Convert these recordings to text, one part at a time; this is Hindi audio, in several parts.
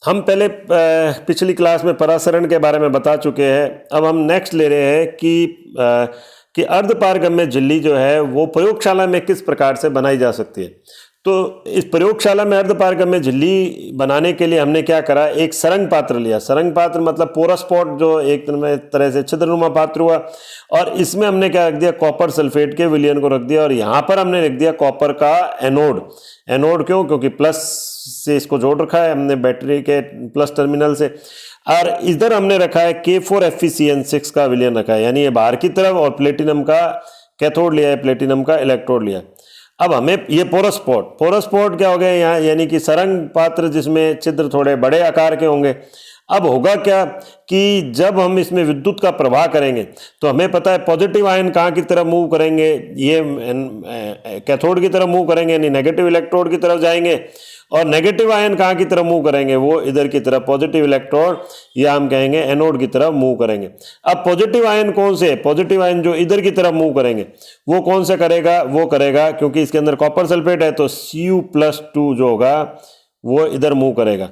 हम पहले पिछली क्लास में परासरण के बारे में बता चुके हैं। अब हम नेक्स्ट ले रहे हैं कि अर्धपारगम्य झिल्ली जो है वो प्रयोगशाला में किस प्रकार से बनाई जा सकती है। तो इस प्रयोगशाला में अर्धपारगम्य झिल्ली बनाने के लिए हमने क्या करा, एक सरंग पात्र लिया। सरंग पात्र मतलब पोरस पॉट, जो एक तरह से छिद्रनुमा पात्र हुआ, और इसमें हमने क्या रख दिया, कॉपर सल्फेट के विलयन को रख दिया, और यहाँ पर हमने रख दिया कॉपर का एनोड। एनोड क्यों? क्योंकि प्लस से इसको जोड़ रखा है हमने बैटरी के प्लस टर्मिनल से, और इधर हमने रखा है K4FeCN6 का विलयन रखा है, यानी ये बाहर की तरफ, और प्लेटिनम का कैथोड लिया है, प्लेटिनम का इलेक्ट्रोड लिया। अब हमें ये पोरस पॉट क्या हो गया यहाँ, यानी कि सरंग पात्र जिसमें छिद्र थोड़े बड़े आकार के होंगे। अब होगा क्या कि जब हम इसमें विद्युत का प्रवाह करेंगे तो हमें पता है पॉजिटिव आयन कहाँ की तरफ मूव करेंगे, ये कैथोड की तरफ मूव करेंगे, यानी नेगेटिव इलेक्ट्रोड की तरफ जाएंगे, और नेगेटिव आयन कहाँ की तरफ मूव करेंगे, वो इधर की तरफ पॉजिटिव इलेक्ट्रोड, या हम कहेंगे एनोड की तरफ मूव करेंगे। अब पॉजिटिव आयन कौन से? पॉजिटिव आयन जो इधर की तरफ मूव करेंगे वो कौन से करेगा? वो करेगा, क्योंकि इसके अंदर कॉपर सल्फेट है तो Cu+2 जो होगा वो इधर मूव करेगा।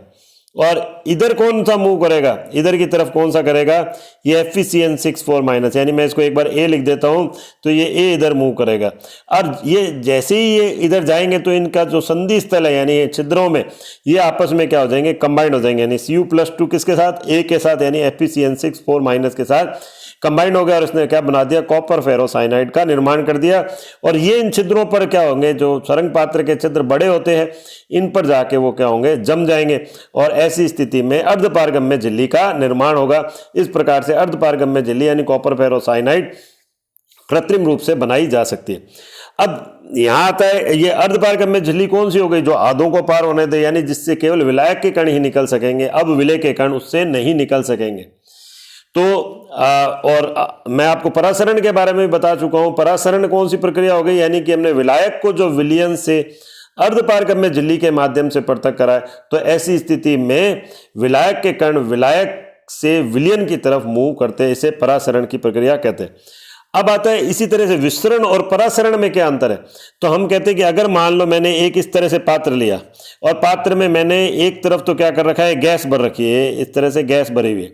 और इधर कौन सा मूव करेगा? इधर की तरफ कौन सा करेगा? ये FeCN6 4-, यानी मैं इसको एक बार A लिख देता हूं, तो ये A इधर मूव करेगा। और ये जैसे ही ये इधर जाएंगे तो इनका जो संधि स्थल है, यानी ये छिद्रों में, ये आपस में क्या हो जाएंगे, कंबाइंड हो जाएंगे, यानी Cu+2 किसके साथ? A के साथ, यानी FeCN6 4- के साथ कंबाइंड हो गया, और इसने क्या बना दिया, कॉपर फेरोसाइनाइड का निर्माण कर दिया। और ये इन छिद्रों पर क्या होंगे, जो सरंग पात्र के छिद्र बड़े होते हैं, इन पर जाके वो क्या होंगे, जम जाएंगे, और ऐसी स्थिति में अर्धपारगम्य झिल्ली का निर्माण होगा। इस प्रकार से अर्धपारगम्य झिल्ली यानी कॉपर फेरोसाइनाइड कृत्रिम रूप से बनाई जा सकती है। अब यहाँ आता है ये अर्धपारगम्य झिल्ली कौन सी हो गई, जो आधों को पार होने दे, यानी जिससे केवल विलायक के कण ही निकल सकेंगे, अब विलय के कण उससे नहीं निकल सकेंगे। तो मैं आपको परासरण के बारे में बता चुका हूं। परासरण कौन सी प्रक्रिया हो गई, यानी कि हमने विलायक को जो विलयन से अर्धपारगम्य झिल्ली के माध्यम से पृथक करा है, तो ऐसी स्थिति में विलायक के कण विलायक से विलयन की तरफ मूव करते हैं, इसे परासरण की प्रक्रिया कहते हैं। अब आता है इसी तरह से विसरण और परासरण में क्या अंतर है। तो हम कहते हैं कि अगर मान लो मैंने एक इस तरह से पात्र लिया, और पात्र में मैंने एक तरफ तो क्या कर रखा है, गैस भर रखी है, इस तरह से गैस भरी हुई है,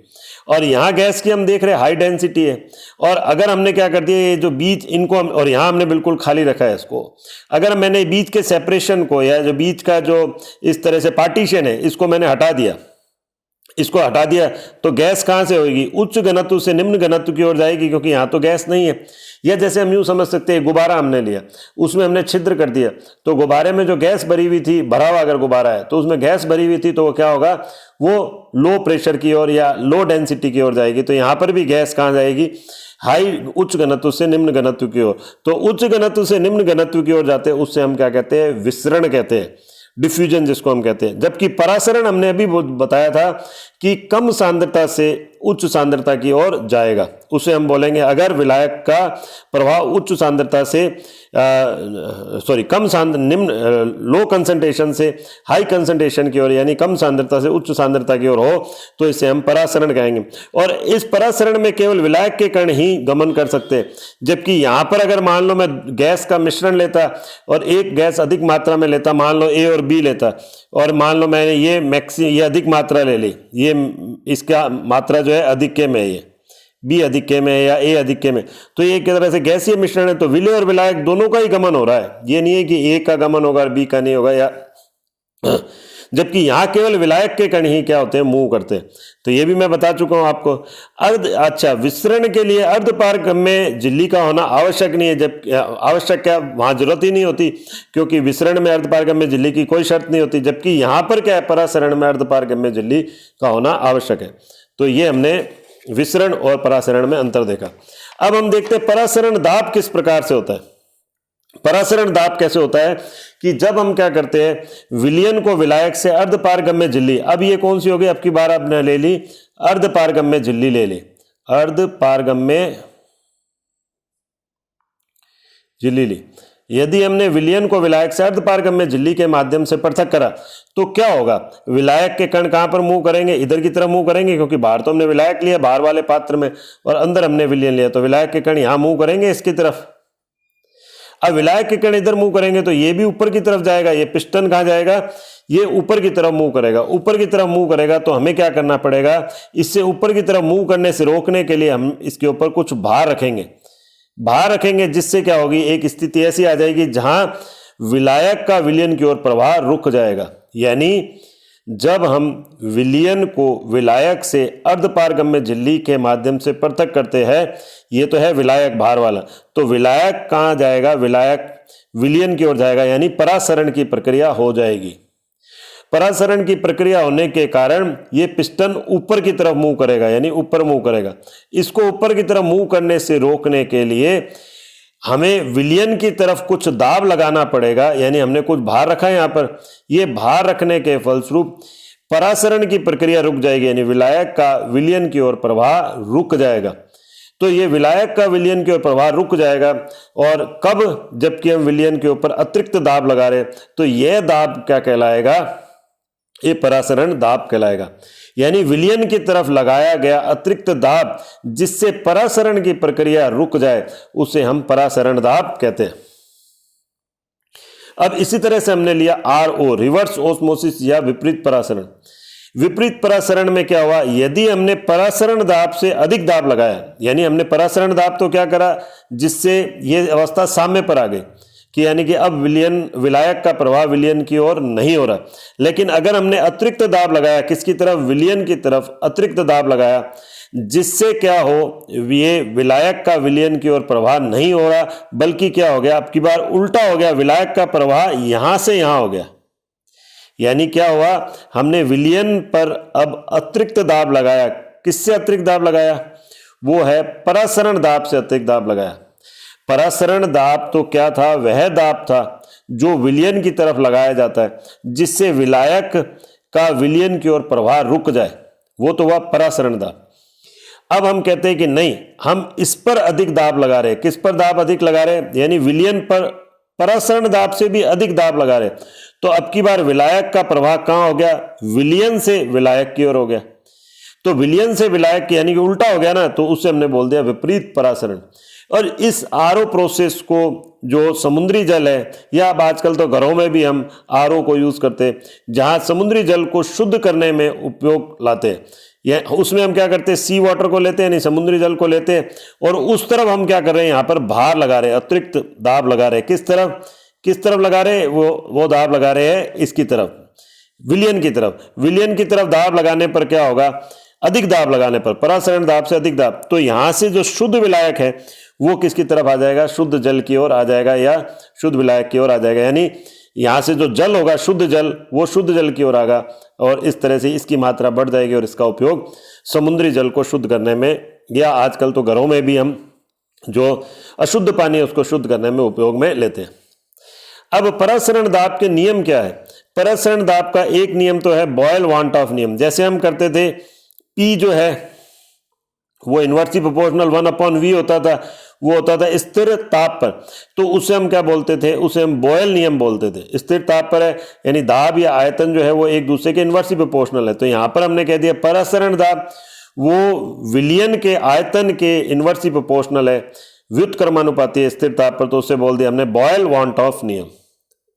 और यहाँ गैस की हम देख रहे हैं हाई डेंसिटी है, और अगर हमने क्या कर दिया, ये जो बीच इनको और यहाँ हमने बिल्कुल खाली रखा है इसको, अगर मैंने बीच के सेपरेशन को, या जो बीच का जो इस तरह से पार्टीशन है, इसको मैंने हटा दिया, इसको हटा दिया, तो गैस कहाँ से होगी, उच्च घनत्व से निम्न घनत्व की ओर जाएगी, क्योंकि यहाँ तो गैस नहीं है। या जैसे हम यूँ समझ सकते हैं, गुब्बारा हमने लिया, उसमें हमने छिद्र कर दिया, तो गुब्बारे में जो गैस भरी हुई थी, भरा हुआ अगर गुब्बारा है तो उसमें गैस भरी हुई थी, तो वो क्या होगा, वो लो प्रेशर की ओर या लो डेंसिटी की ओर जाएगी। तो यहाँ पर भी गैस कहाँ जाएगी, उच्च घनत्व से निम्न घनत्व की ओर। तो उच्च घनत्व से निम्न घनत्व की ओर जाते हैं, उससे हम क्या कहते हैं, विसरण कहते हैं, डिफ्यूजन जिसको हम कहते हैं। जबकि परासरण हमने अभी बताया था कि कम सांद्रता से उच्च सांद्रता की ओर जाएगा, उसे हम बोलेंगे, अगर विलायक का प्रवाह उच्च सांद्रता से लो कंसंट्रेशन से हाई कंसंट्रेशन की ओर, यानी कम सांद्रता से उच्च सांद्रता की ओर हो, तो इसे हम परासरण कहेंगे। और इस परासरण में केवल विलायक के कण ही गमन कर सकते हैं। जबकि यहाँ पर अगर मान लो मैं गैस का मिश्रण लेता और एक गैस अधिक मात्रा में लेता, मान लो A और B लेता, और मान लो मैंने ये अधिक मात्रा ले ली, ये इसका मात्रा जो है अधिक के में, ये B अधिक के में या A अधिक के में, तो ये एक तरह से गैसीय मिश्रण है, तो विलय और विलायक दोनों का ही गमन हो रहा है। ये नहीं है कि A का गमन होगा और B का नहीं होगा, या जबकि यहाँ केवल विलायक के कण ही क्या होते हैं, मूव करते हैं। तो ये भी मैं बता चुका हूँ आपको। विसरण के लिए अर्धपारगम्य झिल्ली का होना आवश्यक नहीं है, जब आवश्यक क्या, वहाँ जरूरत ही नहीं होती, क्योंकि विसरण में अर्धपारगम्य झिल्ली की कोई शर्त नहीं होती। जबकि यहाँ पर क्या है, परासरण में अर्धपारगम्य झिल्ली का होना आवश्यक है। तो ये हमने विसरण और परासरण में अंतर देखा। अब हम देखते हैं परासरण दाब किस प्रकार से होता है। परासरण दाब कैसे होता है कि जब हम क्या करते हैं, विलयन को विलायक से अर्धपारगम्य झिल्ली, अब ये कौन सी होगी, अब की बार आपने ले ली अर्धपारगम्य झिल्ली, ले ली अर्धपारगम्य झिल्ली ली। यदि हमने विलयन को विलायक से अर्धपारगम्य झिल्ली के माध्यम से पृथक करा, तो क्या होगा, विलायक के कण कहां पर मूव करेंगे, इधर की तरफ मूव करेंगे, क्योंकि बाहर तो हमने विलायक लिया बाहर वाले पात्र में, और अंदर हमने विलयन लिया, तो विलायक के कण यहां मूव करेंगे इसकी तरफ। अब विलायक के कण इधर मूव करेंगे तो ये भी ऊपर की तरफ जाएगा, ये पिस्टन कहाँ जाएगा, ये ऊपर की तरफ मूव करेगा। ऊपर की तरफ मूव करेगा तो हमें क्या करना पड़ेगा, इससे ऊपर की तरफ मूव करने से रोकने के लिए हम इसके ऊपर कुछ भार रखेंगे, जिससे क्या होगी, एक स्थिति ऐसी आ जाएगी जहां विलायक का विलयन की ओर प्रवाह रुक जाएगा। यानी जब हम विलयन को विलायक से अर्धपारगम्य झिल्ली के माध्यम से पृथक करते हैं, ये तो है विलायक भार वाला, तो विलायक कहाँ जाएगा, विलायक विलयन की ओर जाएगा, यानी परासरण की प्रक्रिया हो जाएगी। परासरण की प्रक्रिया होने के कारण ये पिस्टन ऊपर की तरफ मूव करेगा, यानी ऊपर मूव करेगा। इसको ऊपर की तरफ मूव करने से रोकने के लिए हमें विलयन की तरफ कुछ दाब लगाना पड़ेगा, यानी हमने कुछ भार रखा है यहाँ पर। ये भार रखने के फलस्वरूप परासरण की प्रक्रिया रुक जाएगी, यानी विलायक का विलयन की ओर प्रवाह रुक जाएगा। तो ये विलायक का विलयन की ओर प्रवाह रुक जाएगा। और कब, जबकि हम विलयन के ऊपर अतिरिक्त दाब लगा रहे, तो यह दाब क्या कहलाएगा, ये परासरण दाब कहलाएगा। यानी विलयन की तरफ लगाया गया अतिरिक्त दाब जिससे परासरण की प्रक्रिया रुक जाए, उसे हम परासरण दाब कहते हैं। अब इसी तरह से हमने लिया RO, रिवर्स ऑस्मोसिस या विपरीत परासरण। विपरीत परासरण में क्या हुआ, यदि हमने परासरण दाब से अधिक दाब लगाया, यानी हमने परासरण दाब तो क्या करा, जिससे ये अवस्था साम्य पर आ गई कि यानी कि अब विलायक का प्रवाह विलयन की ओर नहीं हो रहा। लेकिन अगर हमने अतिरिक्त दाब लगाया, किसकी तरफ, विलयन की तरफ अतिरिक्त दाब लगाया, जिससे क्या हो, ये विलायक का विलयन की ओर प्रवाह नहीं हो रहा, बल्कि क्या हो गया, अब की बार उल्टा हो गया, विलायक का प्रवाह यहां से यहां हो गया। यानी क्या हुआ, हमने विलयन पर अब अतिरिक्त दाब लगाया। किससे अतिरिक्त दाब लगाया, वो है परासरण दाब से अतिरिक्त दाब लगाया। परासरण दाब तो क्या था, वह दाब था जो विलयन की तरफ लगाया जाता है जिससे विलायक का विलयन की ओर प्रवाह रुक जाए, वो तो हुआ परासरण दाब। अब हम कहते हैं कि नहीं, हम इस पर अधिक दाब लगा रहे। किस पर दाब अधिक लगा रहे, यानी विलयन पर परासरण दाब से भी अधिक दाब लगा रहे। तो अब की बार विलायक का प्रवाह कहां हो गया, विलयन से विलायक की ओर हो गया। तो विलयन से विलायक यानी कि उल्टा हो गया ना, तो उससे हमने बोल दिया विपरीत परासरण। और इस RO प्रोसेस को जो समुद्री जल है, या अब आजकल तो घरों में भी हम RO को यूज करते हैं, जहां समुद्री जल को शुद्ध करने में उपयोग लाते हैं, या उसमें हम क्या करते हैं, सी वाटर को लेते हैं, नहीं समुद्री जल को लेते हैं, और उस तरफ हम क्या कर रहे हैं, यहाँ पर भार लगा रहे हैं, अतिरिक्त दाब लगा रहे हैं। किस तरफ लगा रहे हैं, वो दाब लगा रहे हैं इसकी तरफ, विलयन की तरफ। विलयन की तरफ दाब लगाने पर क्या होगा, अधिक दाब लगाने पर, परासरण दाब से अधिक दाब, तो यहां से जो शुद्ध विलायक है वो किसकी तरफ आ जाएगा, शुद्ध जल की ओर आ जाएगा, या शुद्ध विलायक की ओर आ जाएगा। यानी यहां से जो जल होगा, शुद्ध जल, वो शुद्ध जल की ओर आएगा, और इस तरह से इसकी मात्रा बढ़ जाएगी और इसका उपयोग समुद्री जल को शुद्ध करने में, या आजकल तो घरों में भी हम जो अशुद्ध पानी है उसको शुद्ध करने में उपयोग में लेते हैं। अब परासरण दाब के नियम क्या है, परासरण दाब का एक नियम तो है बॉयल वांट ऑफ नियम। जैसे हम करते थे, P जो है वो इनवर्सली प्रोपोर्शनल 1/V होता था, वो होता था स्थिर ताप पर, तो उसे हम क्या बोलते थे, उसे हम बॉयल नियम बोलते थे। स्थिर ताप पर है, यानी दाब या आयतन जो है वो एक दूसरे के इनवर्सली प्रोपोर्शनल है। तो यहां पर हमने कह दिया परासरण दाब वो विलयन के आयतन के इनवर्सली प्रोपोर्शनल है, व्युत्क्रमानुपाती है स्थिर ताप पर, तो उससे बोल दिया हमने बॉयल वांट ऑफ नियम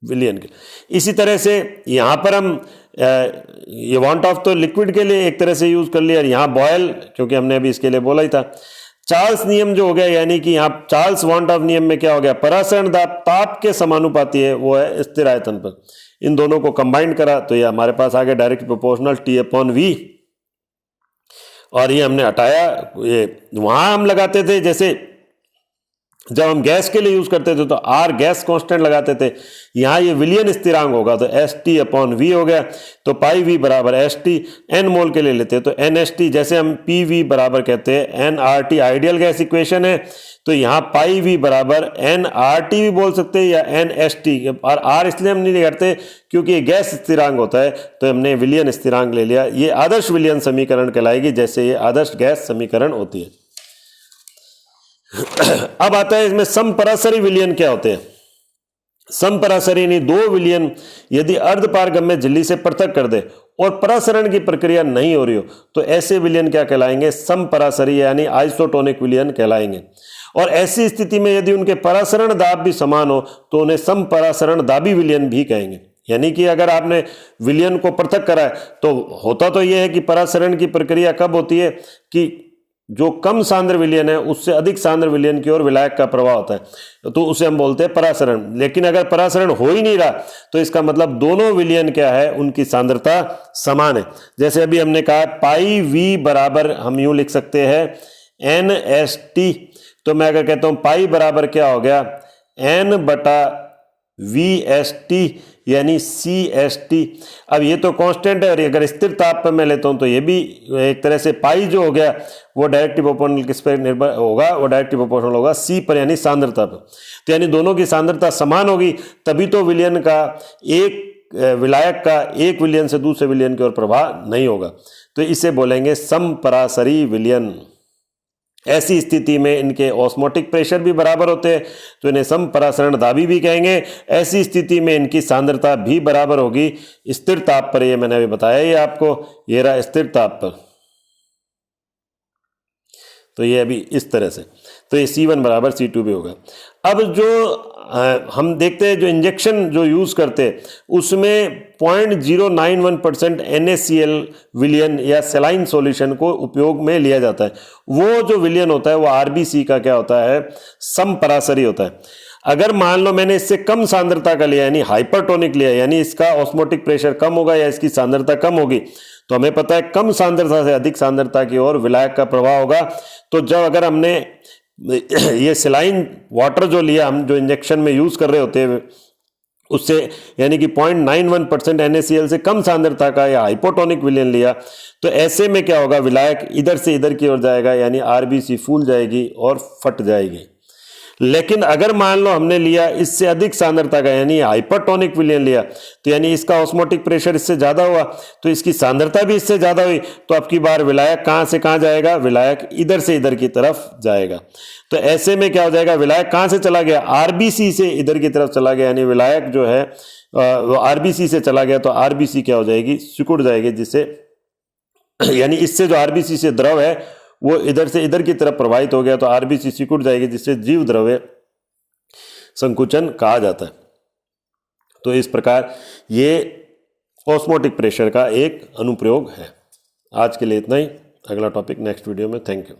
विलयन के। इसी तरह से यहां पर हम ये वांट ऑफ तो लिक्विड के लिए एक तरह से यूज कर लिया, और यहां बॉयल क्योंकि हमने अभी इसके लिए बोला ही था। चार्ल्स नियम जो हो गया, यानी कि यहां चार्ल्स वांट ऑफ नियम में क्या हो गया, परासरण दाब ताप के समानुपाती है, वो है स्थिर आयतन पर। इन दोनों को कंबाइन करा तो ये हमारे पास आ गया डायरेक्ट प्रोपोर्शनल T/V, और ये हमने हटाया। ये वहां हम लगाते थे, जैसे जब हम गैस के लिए यूज करते थे तो R गैस कांस्टेंट लगाते थे, यहां ये विलयन स्थिरांक होगा तो ST/V हो गया, तो πV बराबर ST। n मोल के लिए लेते हैं तो NST, जैसे हम PV बराबर कहते हैं nRT, आइडियल गैस इक्वेशन है, तो यहाँ πV बराबर nRT भी बोल सकते हैं या nST, और R इसलिए हम नहीं करते क्योंकि ये गैस स्थिरांक होता है, तो हमने विलयन स्थिरांक ले लिया। ये आदर्श विलयन समीकरण कहलाएगी, जैसे ये आदर्श गैस समीकरण होती है। अब आता है इसमें समपरासरी विलयन क्या होते हैं। समपरासरी यानी दो विलयन यदि अर्धपारगम्य झिल्ली से पृथक कर दे और परासरण की प्रक्रिया नहीं हो रही हो तो ऐसे विलयन क्या कहलाएंगे, समपरासरी यानी आइसोटोनिक विलयन कहलाएंगे। और ऐसी स्थिति में यदि उनके परासरण दाब भी समान हो तो उन्हें समपरासरण दाबी विलयन भी कहेंगे। यानी कि अगर आपने विलयन को पृथक करा है तो होता तो यह है कि परासरण की प्रक्रिया कब होती है कि जो कम सांद्र विलयन है उससे अधिक सांद्र विलयन की ओर विलायक का प्रवाह होता है, तो उसे हम बोलते हैं परासरण। लेकिन अगर परासरण हो ही नहीं रहा तो इसका मतलब दोनों विलयन क्या है, उनकी सांद्रता समान है। जैसे अभी हमने कहा पाई वी बराबर हम यूं लिख सकते हैं NST, तो मैं अगर कहता हूं पाई बराबर क्या हो गया N बटा VST यानी CST। अब ये तो कांस्टेंट है और अगर स्थिर ताप पर मैं लेता हूं तो ये भी एक तरह से पाई जो हो गया वो डायरेक्टली प्रोपोर्शनल किस पर निर्भर होगा, वो डायरेक्टली प्रोपोर्शनल होगा C पर यानी सांद्रता पर। तो यानी दोनों की सांद्रता समान होगी तभी तो विलयन का एक विलायक का एक विलयन से दूसरे विलयन की ओर प्रवाह नहीं होगा, तो इसे बोलेंगे समपरासरी विलयन। ऐसी स्थिति में इनके ऑस्मोटिक प्रेशर भी बराबर होते हैं तो इन्हें समपरासरण दाबी भी कहेंगे। ऐसी स्थिति में इनकी सांद्रता भी बराबर होगी स्थिर ताप पर, ये मैंने अभी बताया ये आपको, ये रहा स्थिर ताप पर। तो ये अभी इस तरह से, तो ये C1 बराबर C2 भी होगा। अब जो हम देखते हैं जो इंजेक्शन जो यूज़ करते हैं उसमें 0.091% NaCl विलयन या सेलाइन सॉल्यूशन को उपयोग में लिया जाता है। वो जो विलयन होता है वो RBC का क्या होता है, समपरासरी होता है। अगर मान लो मैंने इससे कम सांद्रता का लिया यानी हाइपरटोनिक लिया, यानी इसका ऑस्मोटिक प्रेशर कम होगा या इसकी सांद्रता कम होगी, तो हमें पता है कम सांद्रता से अधिक सांद्रता की ओर विलायक का प्रवाह होगा। तो जब अगर हमने ये सेलाइन वाटर जो लिया हम जो इंजेक्शन में यूज कर रहे होते हैं उससे यानी कि 0.91% NaCl से कम सांद्रता का या हाइपोटोनिक विलयन लिया, तो ऐसे में क्या होगा, विलायक इधर से इधर की ओर जाएगा यानी RBC फूल जाएगी और फट जाएगी। लेकिन अगर मान लो हमने लिया इससे अधिक सांद्रता का यानी हाइपरटोनिक विलयन लिया, तो यानी इसका ऑस्मोटिक प्रेशर इससे ज़्यादा हुआ तो इसकी सांद्रता भी इससे ज़्यादा हुई, तो अब की बार विलायक कहाँ से कहाँ जाएगा, विलायक इधर से इधर की तरफ जाएगा। तो ऐसे में क्या हो जाएगा, विलायक कहाँ से चला गया, RBC से इधर की तरफ चला गया, यानी विलायक जो है वो RBC से चला गया तो RBC क्या हो जाएगी, सिकुड़ जाएगी, जिससे यानी इससे जो RBC से द्रव है वो इधर से इधर की तरफ प्रवाहित हो गया तो RBC सिकुड़ जाएगी, जिससे जीव द्रव्य संकुचन कहा जाता है। तो इस प्रकार ये ऑस्मोटिक प्रेशर का एक अनुप्रयोग है। आज के लिए इतना ही, अगला टॉपिक नेक्स्ट वीडियो में। Thank you.